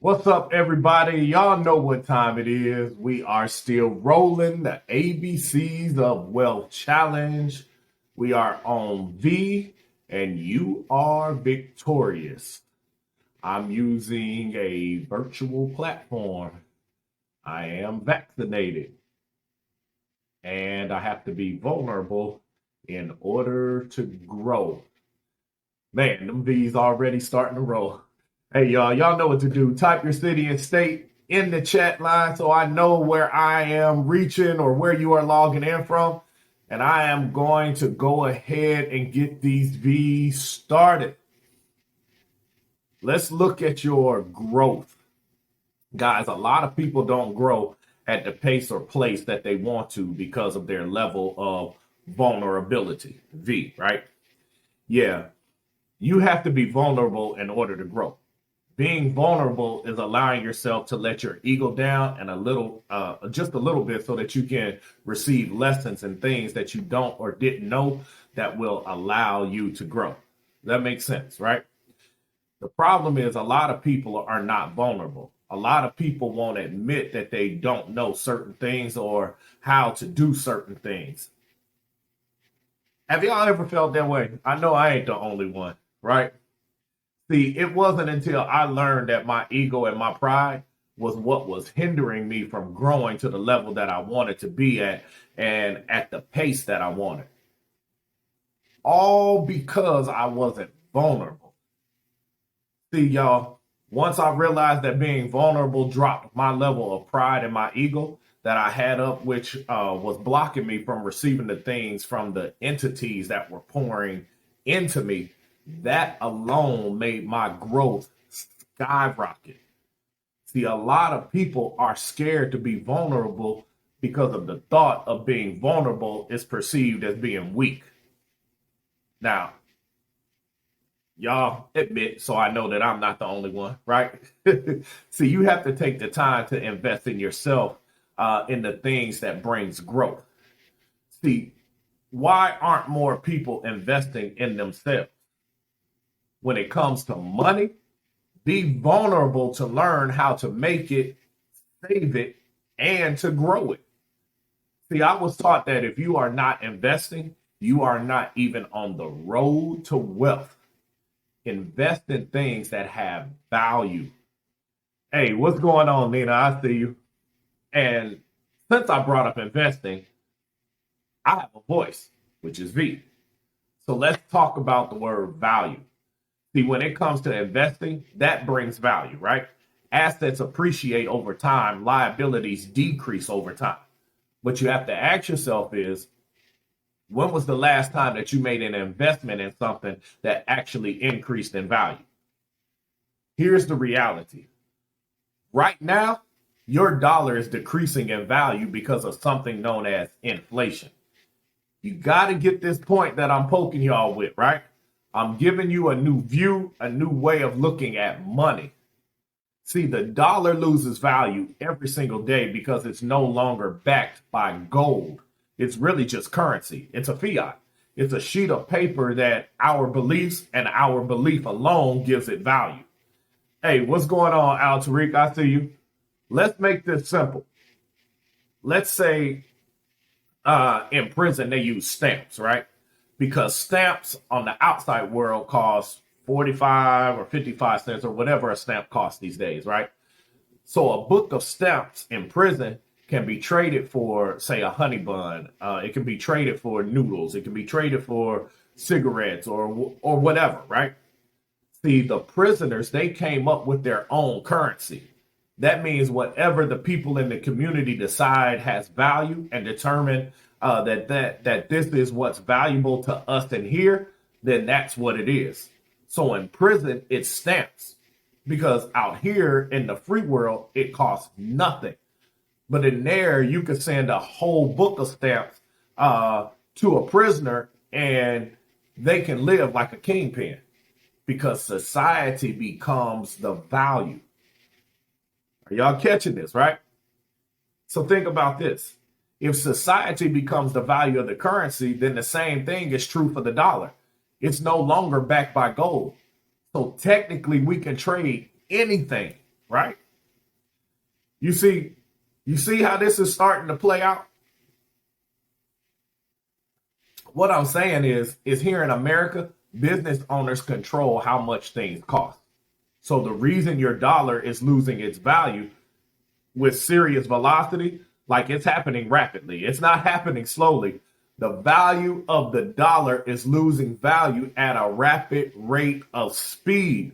What's up, everybody? Y'all know what time it is. We are still rolling the ABCs of Wealth Challenge. We are on V, and you are victorious. I'm using a virtual platform. I am vaccinated, and I have to be vulnerable in order to grow. Man, them V's already starting to roll. Hey, y'all know what to do. Type your city and state in the chat line so I know where I am reaching or where you are logging in from. And I am going to go ahead and get these V's started. Let's look at your growth. Guys, a lot of people don't grow at the pace or place that they want to because of their level of vulnerability. V, right? Yeah, you have to be vulnerable in order to grow. Being vulnerable is allowing yourself to let your ego down and just a little bit so that you can receive lessons and things that you don't or didn't know that will allow you to grow. That makes sense, right? The problem is a lot of people are not vulnerable. A lot of people won't admit that they don't know certain things or how to do certain things. Have y'all ever felt that way? I know I ain't the only one, right? See, it wasn't until I learned that my ego and my pride was what was hindering me from growing to the level that I wanted to be at and at the pace that I wanted. All because I wasn't vulnerable. See, y'all, once I realized that being vulnerable dropped my level of pride and my ego that I had up, which was blocking me from receiving the things from the entities that were pouring into me, that alone made my growth skyrocket. See, a lot of people are scared to be vulnerable because of the thought of being vulnerable is perceived as being weak. Now, y'all admit, so I know that I'm not the only one, right? See, you have to take the time to invest in yourself, in the things that brings growth. See, why aren't more people investing in themselves? When it comes to money, be vulnerable to learn how to make it, save it, and to grow it. See, I was taught that if you are not investing, you are not even on the road to wealth. Invest in things that have value. Hey, what's going on, Nina? I see you. And since I brought up investing, I have a voice, which is V. So let's talk about the word value. See, when it comes to investing, that brings value, right? Assets appreciate over time, liabilities decrease over time. What you have to ask yourself is, when was the last time that you made an investment in something that actually increased in value? Here's the reality. Right now, your dollar is decreasing in value because of something known as inflation. You got to get this point that I'm poking y'all with, right? I'm giving you a new view, a new way of looking at money. See, the dollar loses value every single day because it's no longer backed by gold. It's really just currency. It's a fiat. It's a sheet of paper that our beliefs and our belief alone gives it value. Hey, what's going on, Al Tariq? I see you. Let's make this simple. Let's say in prison they use stamps, right? Because stamps on the outside world cost 45 or 55 cents or whatever a stamp costs these days, right? So a book of stamps in prison can be traded for, say, a honey bun. It can be traded for noodles. It can be traded for cigarettes or whatever, right? See, the prisoners, they came up with their own currency. That means whatever the people in the community decide has value and determine that this is what's valuable to us in here, then that's what it is. So in prison, it's stamps because out here in the free world, it costs nothing. But in there, you could send a whole book of stamps to a prisoner and they can live like a kingpin because society becomes the value. Are y'all catching this, right? So think about this. If society becomes the value of the currency, then the same thing is true for the dollar. It's no longer backed by gold. So technically, we can trade anything. right? You see how this is starting to play out? What I'm saying is here in America, business owners control how much things cost. So the reason your dollar is losing its value with serious velocity, like it's happening rapidly. It's not happening slowly. The value of the dollar is losing value at a rapid rate of speed.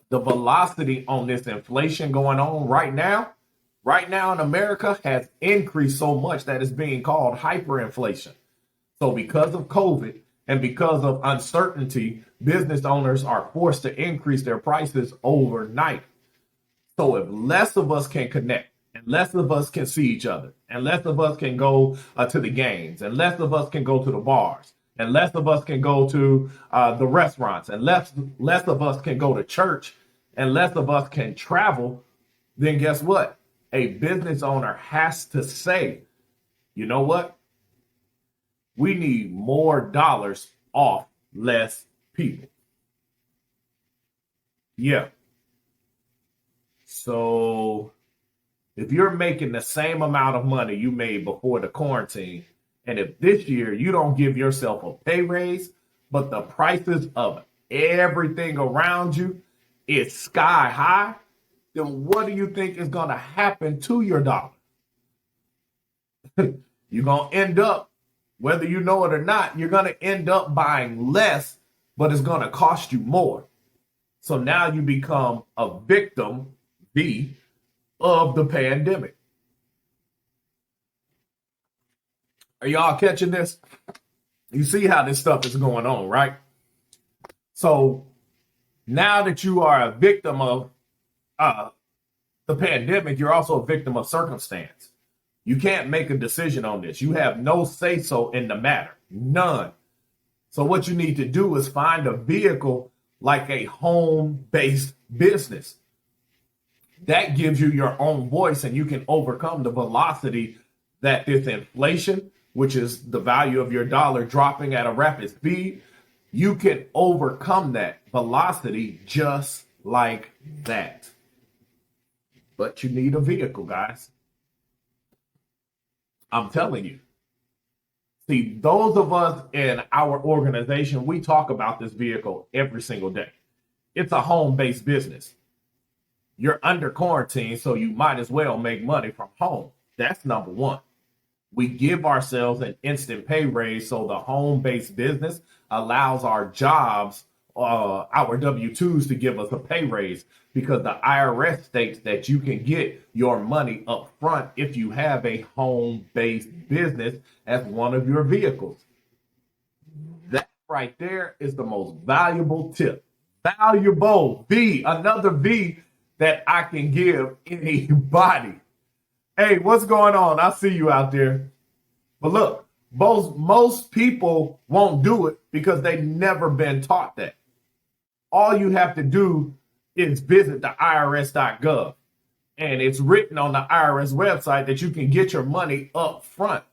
The velocity on this inflation going on right now in America has increased so much that it's being called hyperinflation. So because of COVID and because of uncertainty, business owners are forced to increase their prices overnight. So if less of us can connect and less of us can see each other and less of us can go to the games and less of us can go to the bars and less of us can go to the restaurants and less of us can go to church and less of us can travel, then guess what? A business owner has to say, you know what? We need more dollars off less people. Yeah. So if you're making the same amount of money you made before the quarantine, and if this year you don't give yourself a pay raise, but the prices of everything around you is sky high, then what do you think is going to happen to your dollar? You're going to end up, whether you know it or not, you're going to end up buying less, but it's going to cost you more. So now you become a victim, of the pandemic. Are y'all catching this? You see how this stuff is going on, right? So now that you are a victim of the pandemic, you're also a victim of circumstance. You can't make a decision on this. You have no say-so in the matter. None. So what you need to do is find a vehicle like a home-based business. That gives you your own voice and you can overcome the velocity that this inflation, which is the value of your dollar dropping at a rapid speed, you can overcome that velocity just like that. But you need a vehicle, guys. I'm telling you. See, those of us in our organization, we talk about this vehicle every single day. It's a home-based business. You're under quarantine, so you might as well make money from home. That's number one. We give ourselves an instant pay raise, so the home-based business allows our jobs, our W-2s to give us a pay raise because the IRS states that you can get your money up front if you have a home-based business as one of your vehicles. That right there is the most valuable tip. Valuable, another V that I can give anybody. Hey, what's going on? I see you out there. But look, most people won't do it because they've never been taught that. All you have to do is visit the IRS.gov. And it's written on the IRS website that you can get your money up front.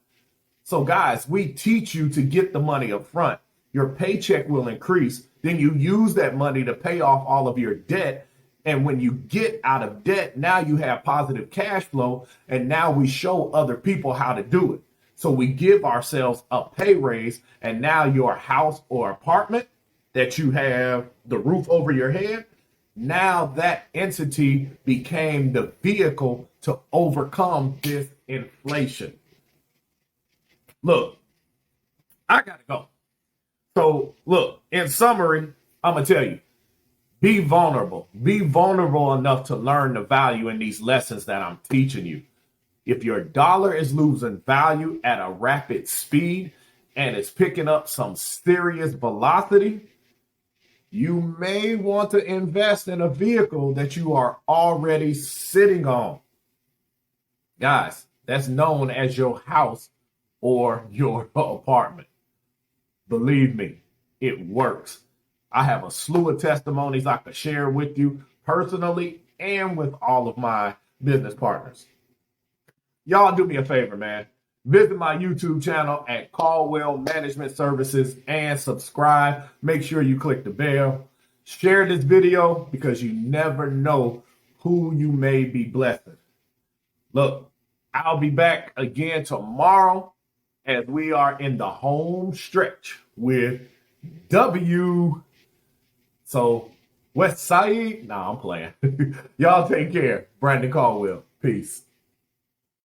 So guys, we teach you to get the money up front. Your paycheck will increase. Then you use that money to pay off all of your debt. And when you get out of debt, now you have positive cash flow. And now we show other people how to do it. So we give ourselves a pay raise. And now your house or apartment that you have the roof over your head, now that entity became the vehicle to overcome this inflation. Look, I got to go. So look, in summary, I'm going to tell you. Be vulnerable. Be vulnerable enough to learn the value in these lessons that I'm teaching you. If your dollar is losing value at a rapid speed and it's picking up some serious velocity, you may want to invest in a vehicle that you are already sitting on. Guys, that's known as your house or your apartment. Believe me, it works. I have a slew of testimonies I could share with you personally and with all of my business partners. Y'all do me a favor, man. Visit my YouTube channel at Caldwell Management Services and subscribe. Make sure you click the bell. Share this video because you never know who you may be blessing. Look, I'll be back again tomorrow as we are in the home stretch with W. So, West Side, nah, I'm playing. Y'all take care. Brandon Caldwell. Peace.